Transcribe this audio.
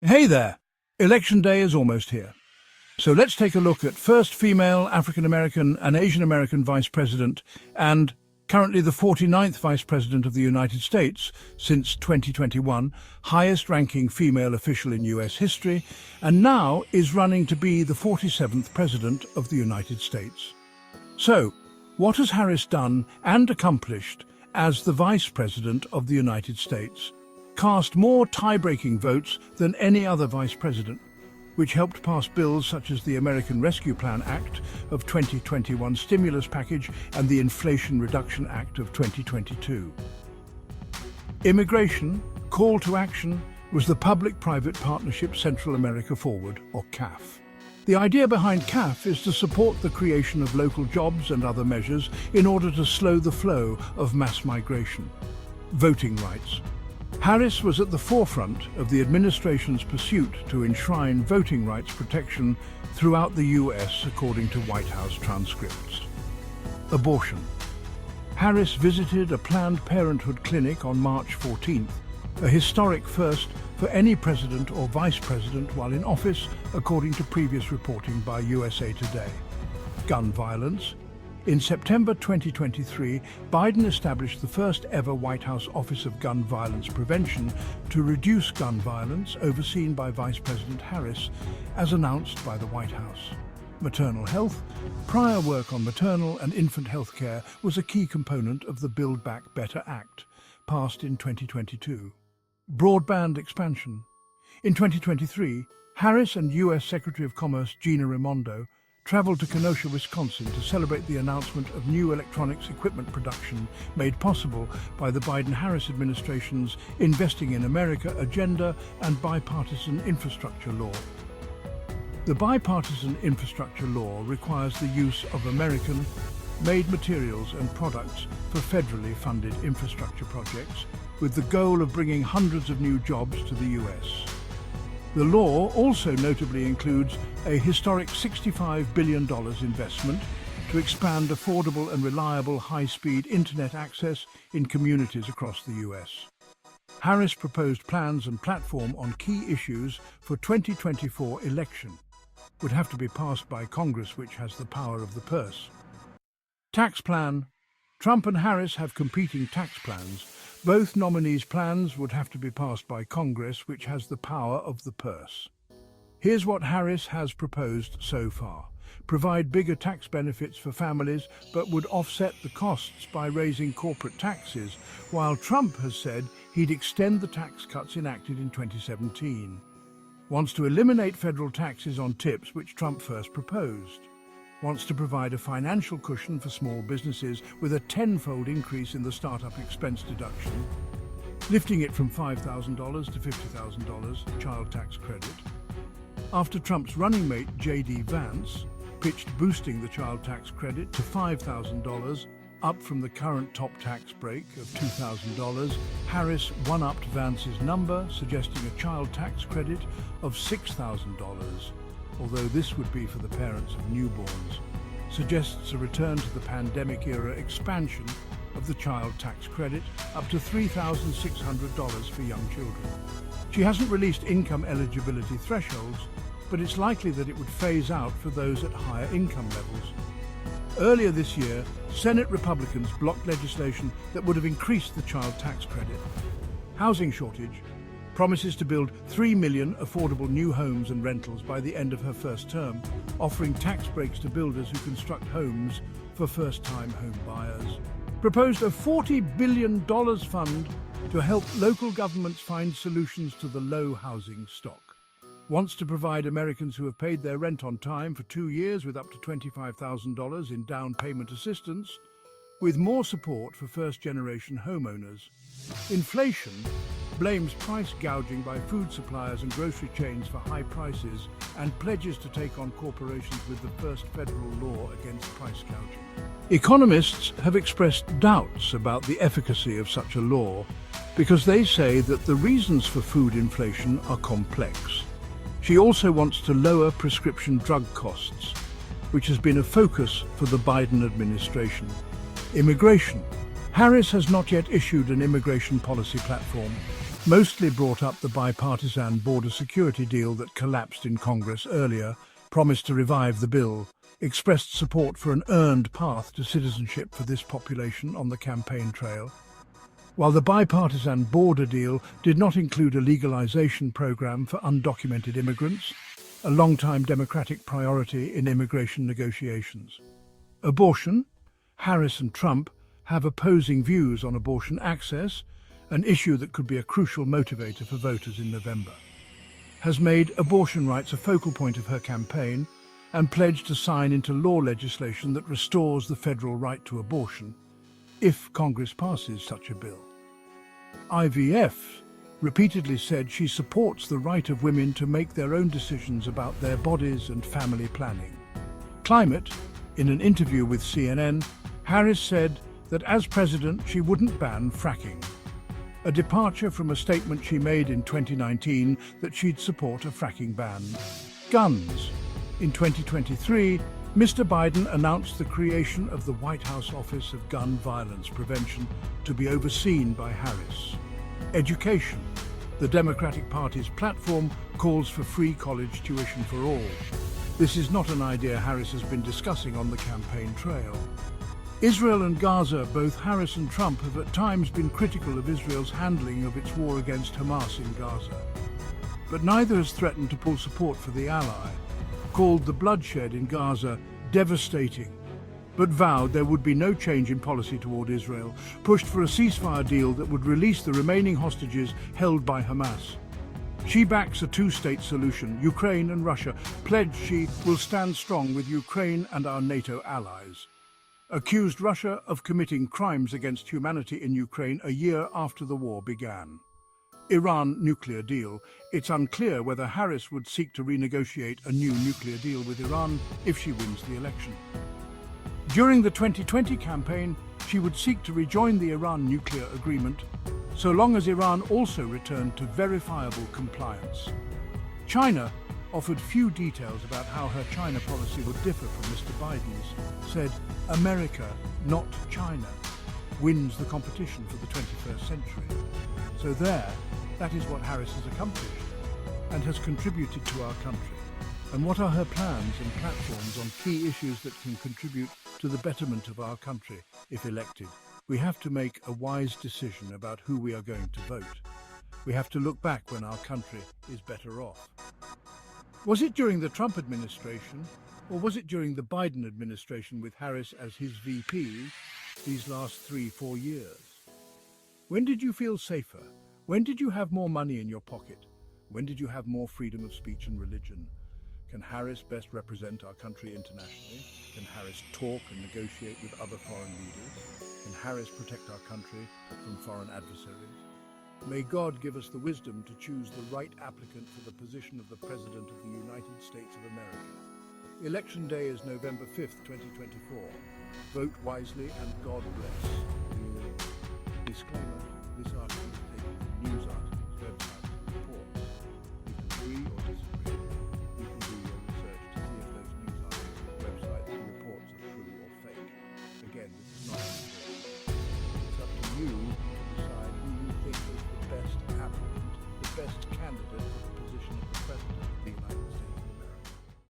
Hey there! Election day is almost here. So let's take a look at first female African American and Asian American Vice President and currently the 49th Vice President of the United States since 2021, highest ranking female official in US history, and now is running to be the 47th President of the United States. So, what has Harris done and accomplished as the Vice President of the United States? Cast more tie-breaking votes than any other vice president, which helped pass bills such as the American Rescue Plan Act of 2021 stimulus package and the Inflation Reduction Act of 2022. Immigration, Call to Action, was the Public-Private Partnership Central America Forward, or CAF. The idea behind CAF is to support the creation of local jobs and other measures in order to slow the flow of mass migration. Voting rights. Harris was at the forefront of the administration's pursuit to enshrine voting rights protection throughout the US, according to White House transcripts. Abortion. Harris visited a Planned Parenthood clinic on March 14th, a historic first for any president or vice president while in office, according to previous reporting by USA Today. Gun violence. In September 2023, Biden established the first ever White House Office of Gun Violence Prevention to reduce gun violence, overseen by Vice President Harris, as announced by the White House. Maternal health. Prior work on maternal and infant health care was a key component of the Build Back Better Act, passed in 2022. Broadband expansion. In 2023, Harris and U.S. Secretary of Commerce Gina Raimondo traveled to Kenosha, Wisconsin to celebrate the announcement of new electronics equipment production made possible by the Biden-Harris administration's Investing in America agenda and bipartisan infrastructure law. The bipartisan infrastructure law requires the use of American-made materials and products for federally funded infrastructure projects, with the goal of bringing hundreds of new jobs to the U.S. The law also notably includes a historic $65 billion investment to expand affordable and reliable high-speed internet access in communities across the U.S. Harris proposed plans and platform on key issues for 2024 election would have to be passed by Congress, which has the power of the purse. Tax plan. Trump and Harris have competing tax plans. Both nominees' plans would have to be passed by Congress, which has the power of the purse. Here's what Harris has proposed so far. Provide bigger tax benefits for families, but would offset the costs by raising corporate taxes, while Trump has said he'd extend the tax cuts enacted in 2017. Wants to eliminate federal taxes on tips, which Trump first proposed. Wants to provide a financial cushion for small businesses with a tenfold increase in the startup expense deduction, lifting it from $5,000 to $50,000 child tax credit. After Trump's running mate J.D. Vance pitched boosting the child tax credit to $5,000, up from the current top tax break of $2,000, Harris one-upped Vance's number, suggesting a child tax credit of $6,000. Although this would be for the parents of newborns, suggests a return to the pandemic-era expansion of the child tax credit up to $3,600 for young children. She hasn't released income eligibility thresholds, but it's likely that it would phase out for those at higher income levels. Earlier this year, Senate Republicans blocked legislation that would have increased the child tax credit. Housing shortage. Promises to build 3 million affordable new homes and rentals by the end of her first term, offering tax breaks to builders who construct homes for first-time home buyers. Proposed a $40 billion fund to help local governments find solutions to the low housing stock. Wants to provide Americans who have paid their rent on time for 2 years with up to $25,000 in down payment assistance, with more support for first-generation homeowners. Inflation. Blames price gouging by food suppliers and grocery chains for high prices and pledges to take on corporations with the first federal law against price gouging. Economists have expressed doubts about the efficacy of such a law because they say that the reasons for food inflation are complex. She also wants to lower prescription drug costs, which has been a focus for the Biden administration. Immigration. Harris has not yet issued an immigration policy platform, mostly brought up the bipartisan border security deal that collapsed in Congress earlier, promised to revive the bill, expressed support for an earned path to citizenship for this population on the campaign trail. While the bipartisan border deal did not include a legalization program for undocumented immigrants, a long-time Democratic priority in immigration negotiations. Abortion. Harris and Trump have opposing views on abortion access, an issue that could be a crucial motivator for voters in November. Has made abortion rights a focal point of her campaign and pledged to sign into law legislation that restores the federal right to abortion, if Congress passes such a bill. IVF repeatedly said she supports the right of women to make their own decisions about their bodies and family planning. Climate. In an interview with CNN, Harris said that as president she wouldn't ban fracking, a departure from a statement she made in 2019 that she'd support a fracking ban. Guns. In 2023, Mr. Biden announced the creation of the White House Office of Gun Violence Prevention to be overseen by Harris. Education. The Democratic Party's platform calls for free college tuition for all. This is not an idea Harris has been discussing on the campaign trail. Israel and Gaza. Both Harris and Trump have at times been critical of Israel's handling of its war against Hamas in Gaza. But neither has threatened to pull support for the ally, called the bloodshed in Gaza devastating, but vowed there would be no change in policy toward Israel, pushed for a ceasefire deal that would release the remaining hostages held by Hamas. She backs a two-state solution, Ukraine and Russia, pledged she will stand strong with Ukraine and our NATO allies. Accused Russia of committing crimes against humanity in Ukraine a year after the war began. Iran nuclear deal. It's unclear whether Harris would seek to renegotiate a new nuclear deal with Iran if she wins the election. During the 2020 campaign, she would seek to rejoin the Iran nuclear agreement, so long as Iran also returned to verifiable compliance. China offered few details about how her China policy would differ from Mr. Biden's, said, "America, not China, wins the competition for the 21st century." So that is what Harris has accomplished and has contributed to our country. And what are her plans and platforms on key issues that can contribute to the betterment of our country if elected? We have to make a wise decision about who we are going to vote. We have to look back when our country is better off. Was it during the Trump administration, or was it during the Biden administration with Harris as his VP these last 3-4 years? When did you feel safer? When did you have more money in your pocket? When did you have more freedom of speech and religion? Can Harris best represent our country internationally? Can Harris talk and negotiate with other foreign leaders? Can Harris protect our country from foreign adversaries? May God give us the wisdom to choose the right applicant for the position of the President of the United States of America. Election Day is November 5th, 2024. Vote wisely and God bless. Disclaimer.